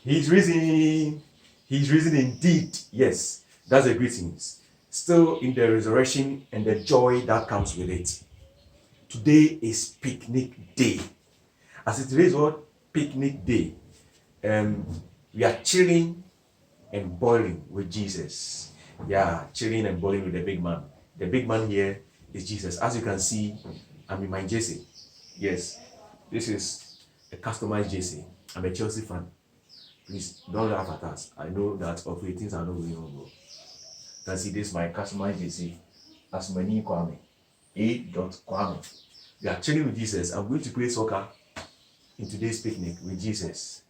He's risen. He's risen indeed. Yes, that's the greetings. Still in the resurrection and the joy that comes with it. Today is picnic day. As it is what? Picnic day. We are chilling and boiling with Jesus. Yeah, chilling and boiling with the big man. The big man here is Jesus. As you can see, I'm in my jersey. Yes, this is a customized jersey. I'm a Chelsea fan. Please don't laugh at us. I know that hopefully things are not going on well. You can see this my customized jersey. Asmani Kwame. A. Kwame. We are chilling with Jesus. I'm going to play soccer in today's picnic with Jesus.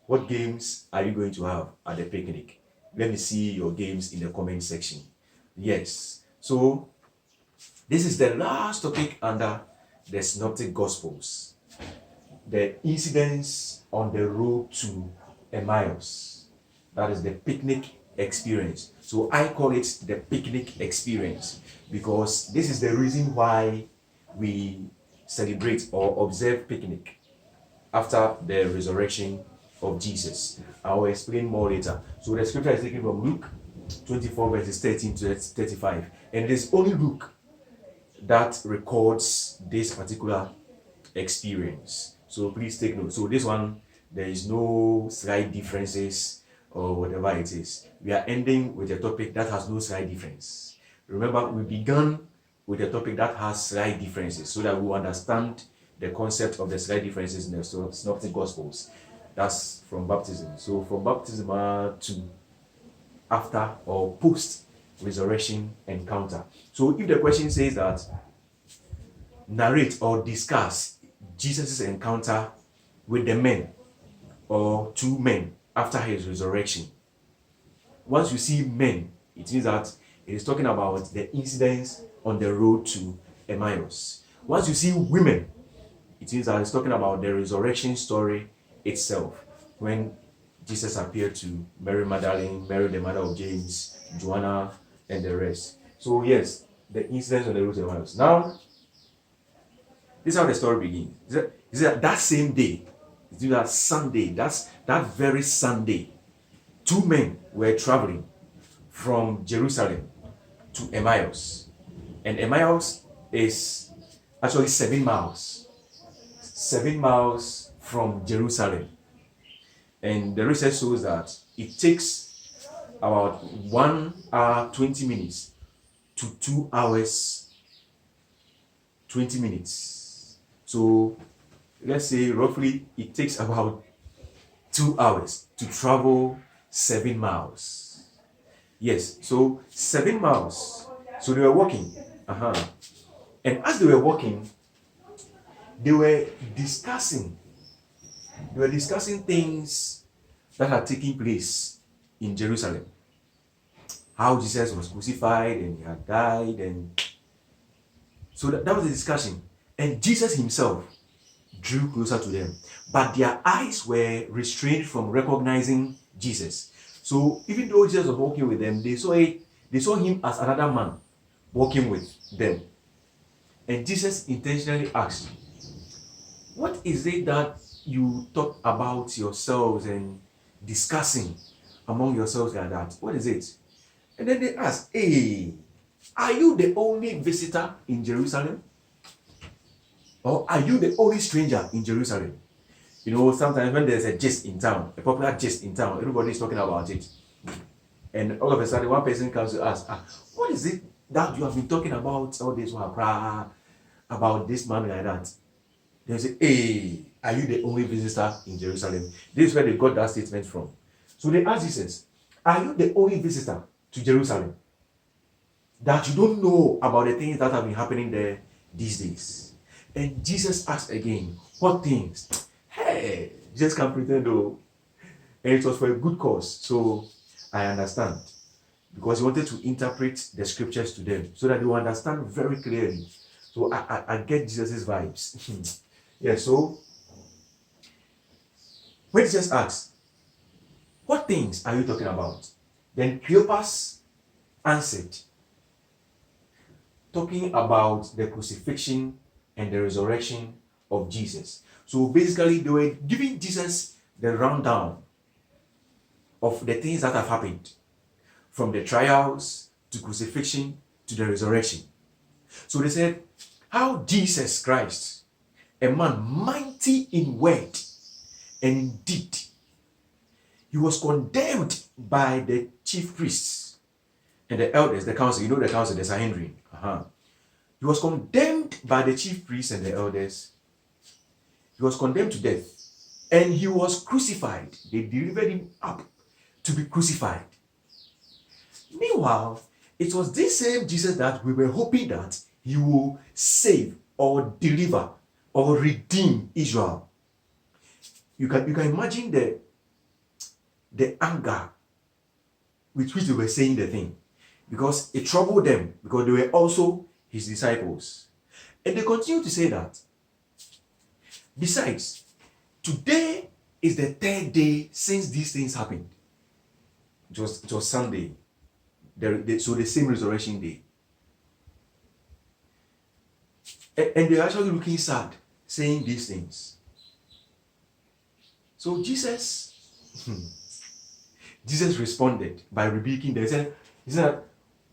What games are you going to have at the picnic? Let me see your games in the comment section. Yes. So, this is the last topic under the Synoptic Gospels. The incidents on the road to Emmaus. That is the picnic experience. So, I call it the picnic experience because this is the reason why we celebrate or observe picnic after the resurrection of Jesus. I will explain more later. So the scripture is taken from Luke 24 verses 13 to 35. And it is only Luke that records this particular experience. So please take note. So this one, there is no slight differences or whatever it is. We are ending with a topic that has no slight difference. Remember, we began with a topic that has slight differences so that we will understand the concept of the slight differences in the Synoptic Gospels. That's from baptism. So from baptism to after or post resurrection encounter. So if the question says that narrate or discuss Jesus' encounter with the men or two men after his resurrection, once you see men, it means that it is talking about the incidents on the road to Emmaus. Once you see women, it means that it's talking about the resurrection story itself, when Jesus appeared to Mary Magdalene, Mary the mother of James, Joanna, and the rest. So yes, the incidents on the road to Emmaus. Now, this is how the story begins. Is that same day, it's that Sunday, that very Sunday, two men were traveling from Jerusalem to Emmaus. And Emmaus is actually 7 miles. 7 miles from Jerusalem. And the research shows that it takes about 1 hour 20 minutes to 2 hours 20 minutes. So let's say roughly it takes about 2 hours to travel 7 miles. Yes, so 7 miles. So they were walking. And as they were walking, they were discussing things that had taken place in Jerusalem. How Jesus was crucified and he had died, and so that was the discussion. And Jesus himself drew closer to them, but their eyes were restrained from recognizing Jesus. So even though Jesus was walking with them, they saw him as another man walking with them. And Jesus intentionally asked, "What is it that you talk about yourselves and discussing among yourselves like that? What is it?" And then they asked, "Hey, are you the only visitor in Jerusalem? Or are you the only stranger in Jerusalem?" You know, sometimes when there's a gist in town, a popular gist in town, everybody's talking about it. And all of a sudden, one person comes to ask, "What is it that you have been talking about all this while, about this man like that?" They say, "Hey, are you the only visitor in Jerusalem?" This is where they got that statement from. So they asked Jesus, "Are you the only visitor to Jerusalem? That you don't know about the things that have been happening there these days?" And Jesus asked again, "What things?" Hey, Jesus can pretend though. And it was for a good cause. So I understand. Because he wanted to interpret the scriptures to them so that they will understand very clearly. So I get Jesus' vibes. Yeah, so when Jesus asked, "What things are you talking about?" Then Cleopas answered, talking about the crucifixion and the resurrection of Jesus. So basically, they were giving Jesus the rundown of the things that have happened, from the trials to crucifixion to the resurrection. So they said, how Jesus Christ, a man mighty in word and in deed, he was condemned by the chief priests and the elders, the council. You know the council, the Sanhedrin. He was condemned by the chief priests and the elders. He was condemned to death. And he was crucified. They delivered him up to be crucified. Meanwhile, it was this same Jesus that we were hoping that he will save or deliver or redeem Israel. You can imagine the anger with which they were saying the thing, because it troubled them, because they were also his disciples. And they continue to say that. Besides, today is the third day since these things happened. It was Sunday. So the same resurrection day. And they're actually looking sad, saying these things. So Jesus responded by rebuking them. He said,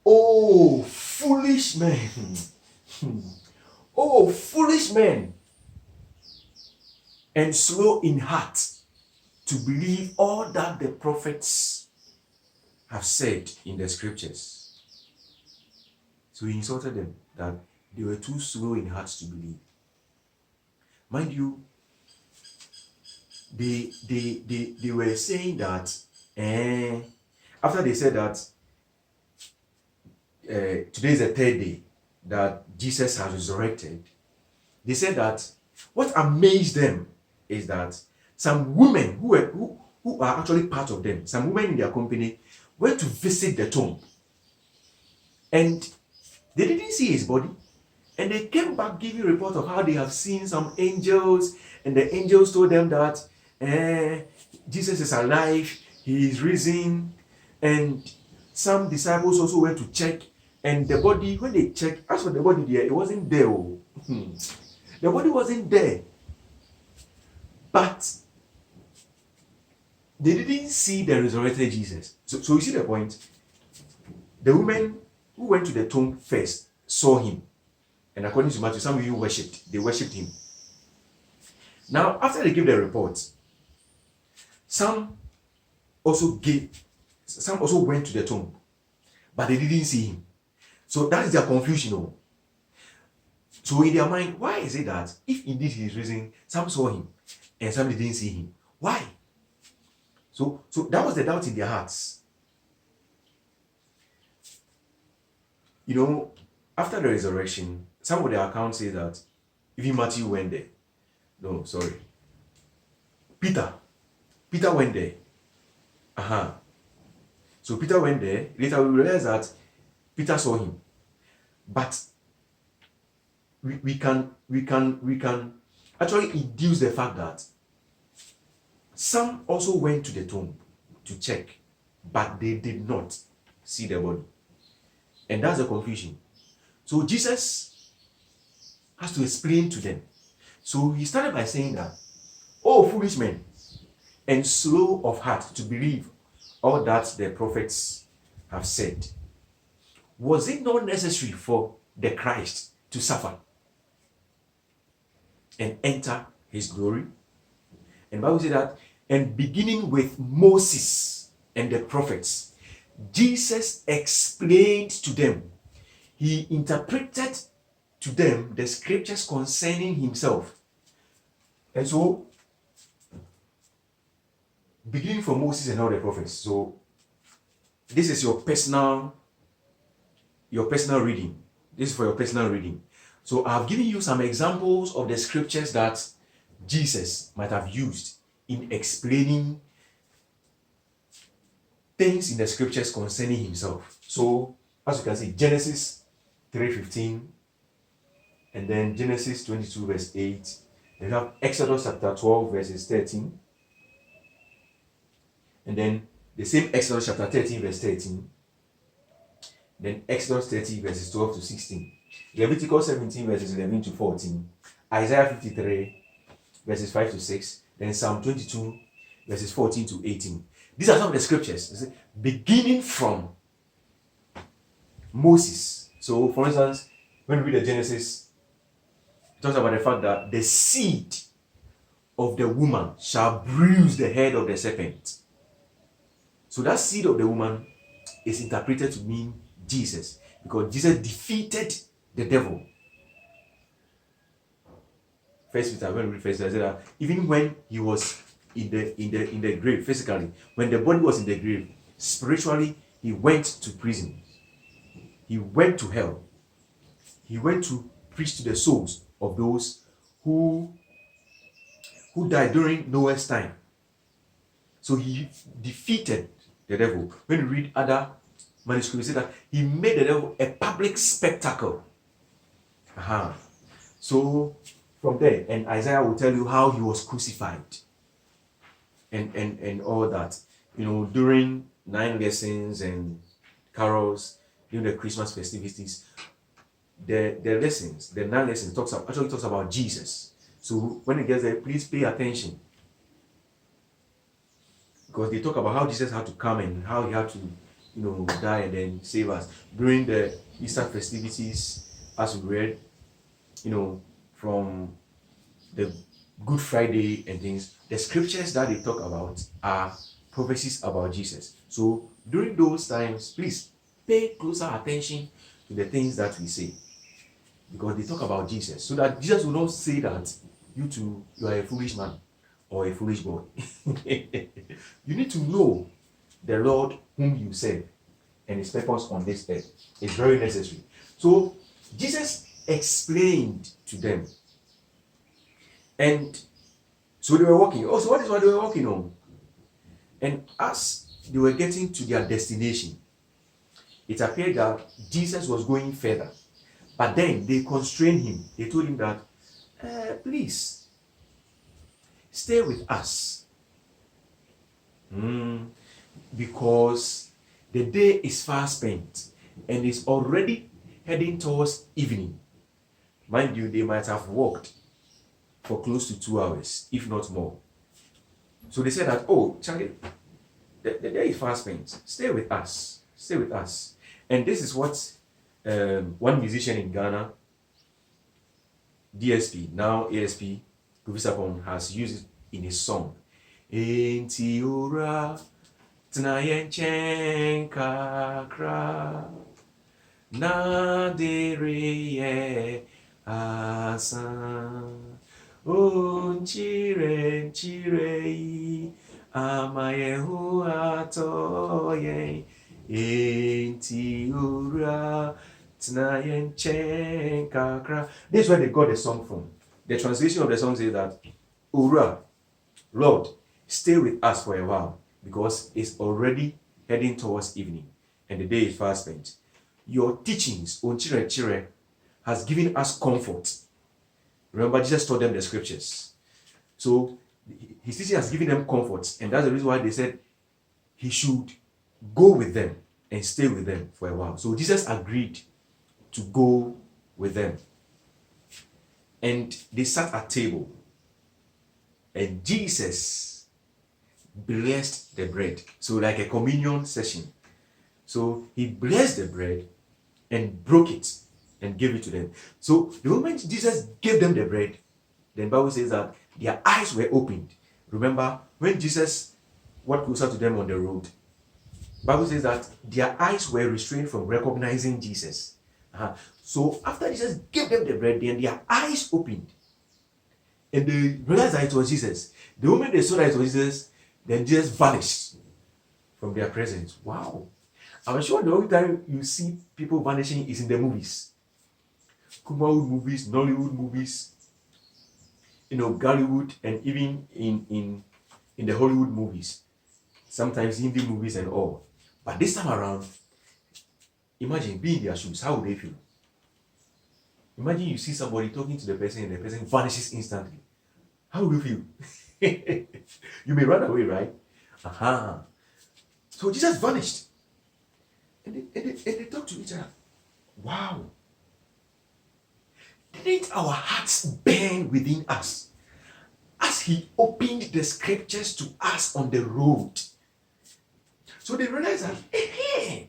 oh, foolish men. Oh, foolish men. And slow in heart to believe all that the prophets have said in the scriptures. So he insulted them that they were too slow in heart to believe. Mind you, they were saying that after they said that today is the third day that Jesus has resurrected, they said that what amazed them is that some women who are actually part of them, some women in their company, went to visit the tomb. And they didn't see his body. And they came back giving a report of how they have seen some angels. And the angels told them that Jesus is alive, he is risen. And some disciples also went to check. And the body, when they checked, as for the body there, it wasn't there. The body wasn't there. But they didn't see the resurrected Jesus. So you see the point? The women who went to the tomb first saw him. And according to Matthew, some of you they worshipped him. Now, after they gave their report, some also went to the tomb, but they didn't see him. So that is their confusion. So in their mind, why is it that if indeed he is risen, some saw him and some didn't see him? Why? So that was the doubt in their hearts. After the resurrection, some of the accounts say that even Matthew went there. No, sorry. Peter went there. So Peter went there. Later we realize that Peter saw him. But we can actually induce the fact that some also went to the tomb to check, but they did not see the body. And that's the confusion. So Jesus has to explain to them. So he started by saying that, oh, foolish men, and slow of heart to believe all that the prophets have said. Was it not necessary for the Christ to suffer and enter his glory? And the Bible says that, and beginning with Moses and the prophets, Jesus explained to them. He interpreted to them the scriptures concerning himself. And so, beginning from Moses and all the prophets. So, this is your personal reading. This is for your personal reading. So, I've given you some examples of the scriptures that Jesus might have used in explaining things in the scriptures concerning himself. So, as you can see, Genesis 3:15, and then Genesis 22 verse 8. Then you have Exodus chapter 12 verses 13. And then the same Exodus chapter 13 verse 13. Then Exodus 30 verses 12 to 16. Leviticus 17 verses 11 to 14. Isaiah 53 verses 5 to 6. Then Psalm 22 verses 14 to 18. These are some of the scriptures. You see, beginning from Moses. So, for instance, when we read the Genesis, it talks about the fact that the seed of the woman shall bruise the head of the serpent. So that seed of the woman is interpreted to mean Jesus, because Jesus defeated the devil. First Peter, when we read First Peter, said that even when he was in the grave, physically, when the body was in the grave, spiritually, he went to prison. He went to hell. He went to preach to the souls of those who died during Noah's time. So he defeated the devil. When you read other manuscripts, you say that he made the devil a public spectacle. So from there, and Isaiah will tell you how he was crucified and all that. During 9 lessons and carols, during the Christmas festivities, the 9 lessons talks about Jesus. So when it gets there, please pay attention, because they talk about how Jesus had to come and how he had to, die and then save us. During the Easter festivities, as we read, from the Good Friday and things, the scriptures that they talk about are prophecies about Jesus. So during those times, please pay closer attention to the things that we say, because they talk about Jesus, so that Jesus will not say that you are a foolish man or a foolish boy. You need to know the Lord whom you serve and his purpose on this earth. It's very necessary. So Jesus explained to them, and so they were walking. So what is what they were walking on? And as they were getting to their destination, it appeared that Jesus was going further, but then they constrained him. They told him that, please stay with us, because the day is far spent and is already heading towards evening. Mind you, they might have walked for close to 2 hours, if not more. So they said that, oh, Charlie, the day is far spent. Stay with us. Stay with us. And this is what one musician in Ghana, DSP, now ASP, Kuvisapon, has used it in his song. Enti ora tnayen chen kakra na dere asan chire amayehu atoye enti ora tnayen chen kakra. This is where they got the song from. The translation of the song says that, Ura, Lord, stay with us for a while, because it's already heading towards evening and the day is far spent. Your teachings, Onchire Chire, has given us comfort. Remember, Jesus taught them the scriptures. So his teaching has given them comfort, and that's the reason why they said he should go with them and stay with them for a while. So Jesus agreed to go with them. And they sat at table, and Jesus blessed the bread. So like a communion session. So he blessed the bread and broke it and gave it to them. So the moment Jesus gave them the bread, then the Bible says that their eyes were opened. Remember, when Jesus went closer to them on the road, the Bible says that their eyes were restrained from recognizing Jesus. So after Jesus gave them the bread, then their eyes opened. And they realized that it was Jesus. The moment they saw that it was Jesus, then Jesus vanished from their presence. Wow. I'm sure the only time you see people vanishing is in the movies. Kumawood movies, Nollywood movies, Gollywood, and even in the Hollywood movies. Sometimes Hindi movies and all. But this time around, imagine being in their shoes. How would they feel? Imagine you see somebody talking to the person and the person vanishes instantly. How would you feel? You may run away, right? So Jesus vanished. And they talked to each other. Wow. Didn't our hearts burn within us as he opened the scriptures to us on the road? So they realized that, hey,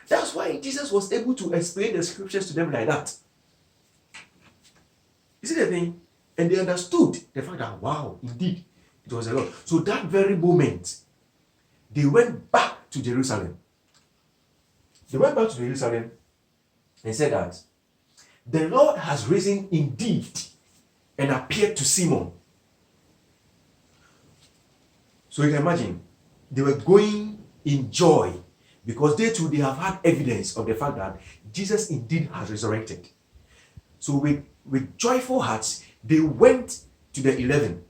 that's why Jesus was able to explain the scriptures to them like that. You see the thing? And they understood the fact that, wow, indeed, it was a lot. So that very moment, they went back to Jerusalem. They went back to Jerusalem and said that the Lord has risen indeed and appeared to Simon. So you can imagine, they were going in joy because they too, they have had evidence of the fact that Jesus indeed has resurrected. So with joyful hearts, they went to the 11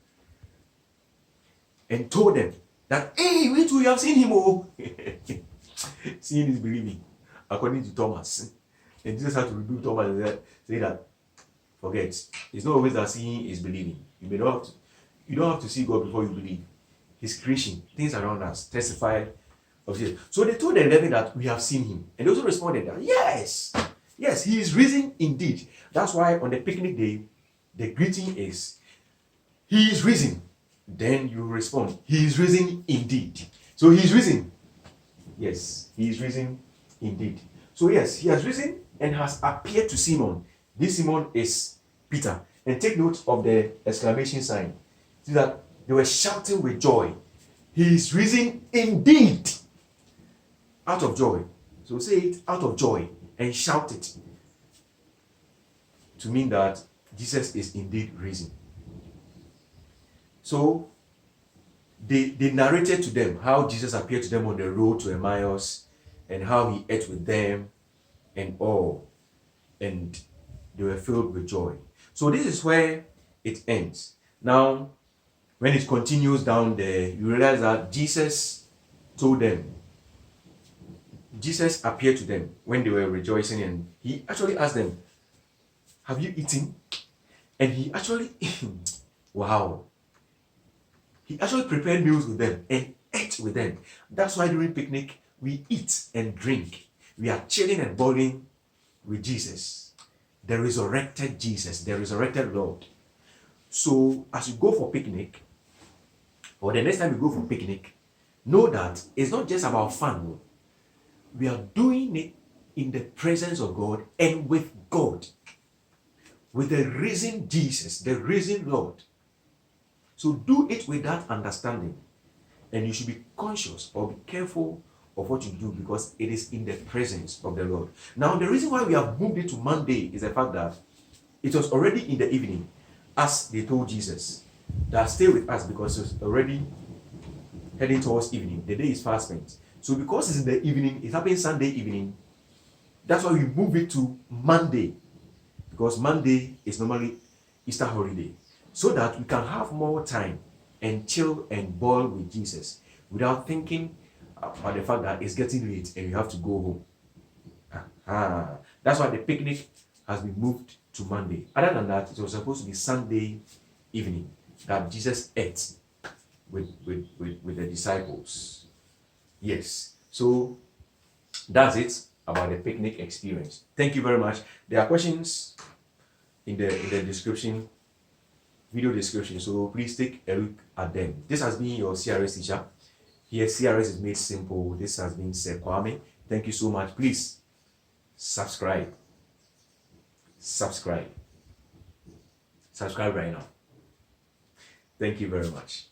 and told them that, hey, we too have seen him. Oh, seeing is believing, according to Thomas. And Jesus had to rebuke Thomas and say that, forget, it's not always that seeing is believing. You don't have to see God before you believe. His creation, things around us, testify of this. So they told the 11 that we have seen him. And they also responded that, yes, he is risen indeed. That's why on the picnic day, the greeting is, he is risen. Then you respond, he is risen indeed. So he is risen. Yes, he is risen indeed. So yes, he has risen and has appeared to Simon. This Simon is Peter. And take note of the exclamation sign. See that they were shouting with joy. He is risen indeed. Out of joy. So say it out of joy and shout it. To mean that Jesus is indeed risen. So they narrated to them how Jesus appeared to them on the road to Emmaus and how he ate with them and all. And they were filled with joy. So this is where it ends. Now, when it continues down there, you realize that Jesus told them, Jesus appeared to them when they were rejoicing, and he actually asked them, have you eaten? And he actually, wow, he actually prepared meals with them and ate with them. That's why during picnic, we eat and drink. We are chilling and balling with Jesus, the resurrected Jesus, the resurrected Lord. So as you go for picnic, or the next time you go for picnic, know that it's not just about fun. We are doing it in the presence of God and with God, with the risen Jesus, the risen Lord. So do it with that understanding, and you should be conscious or be careful of what you do because it is in the presence of the Lord. Now, the reason why we have moved it to Monday is the fact that it was already in the evening, as they told Jesus that stay with us because it's already heading towards evening. The day is fast spent. So because it's in the evening, it happens Sunday evening. That's why we move it to Monday, because Monday is normally Easter holiday, so that we can have more time and chill and boil with Jesus without thinking about the fact that it's getting late and you have to go home. That's why the picnic has been moved to Monday. Other than that, it was supposed to be Sunday evening that Jesus ate with the disciples. Yes, so that's it about the picnic experience. Thank you very much. There are questions in the description, video description, so please take a look at them. This has been your CRS teacher. Here, CRS is made simple. This has been Sir Kwame. Thank you so much. Please subscribe right now. Thank you very much.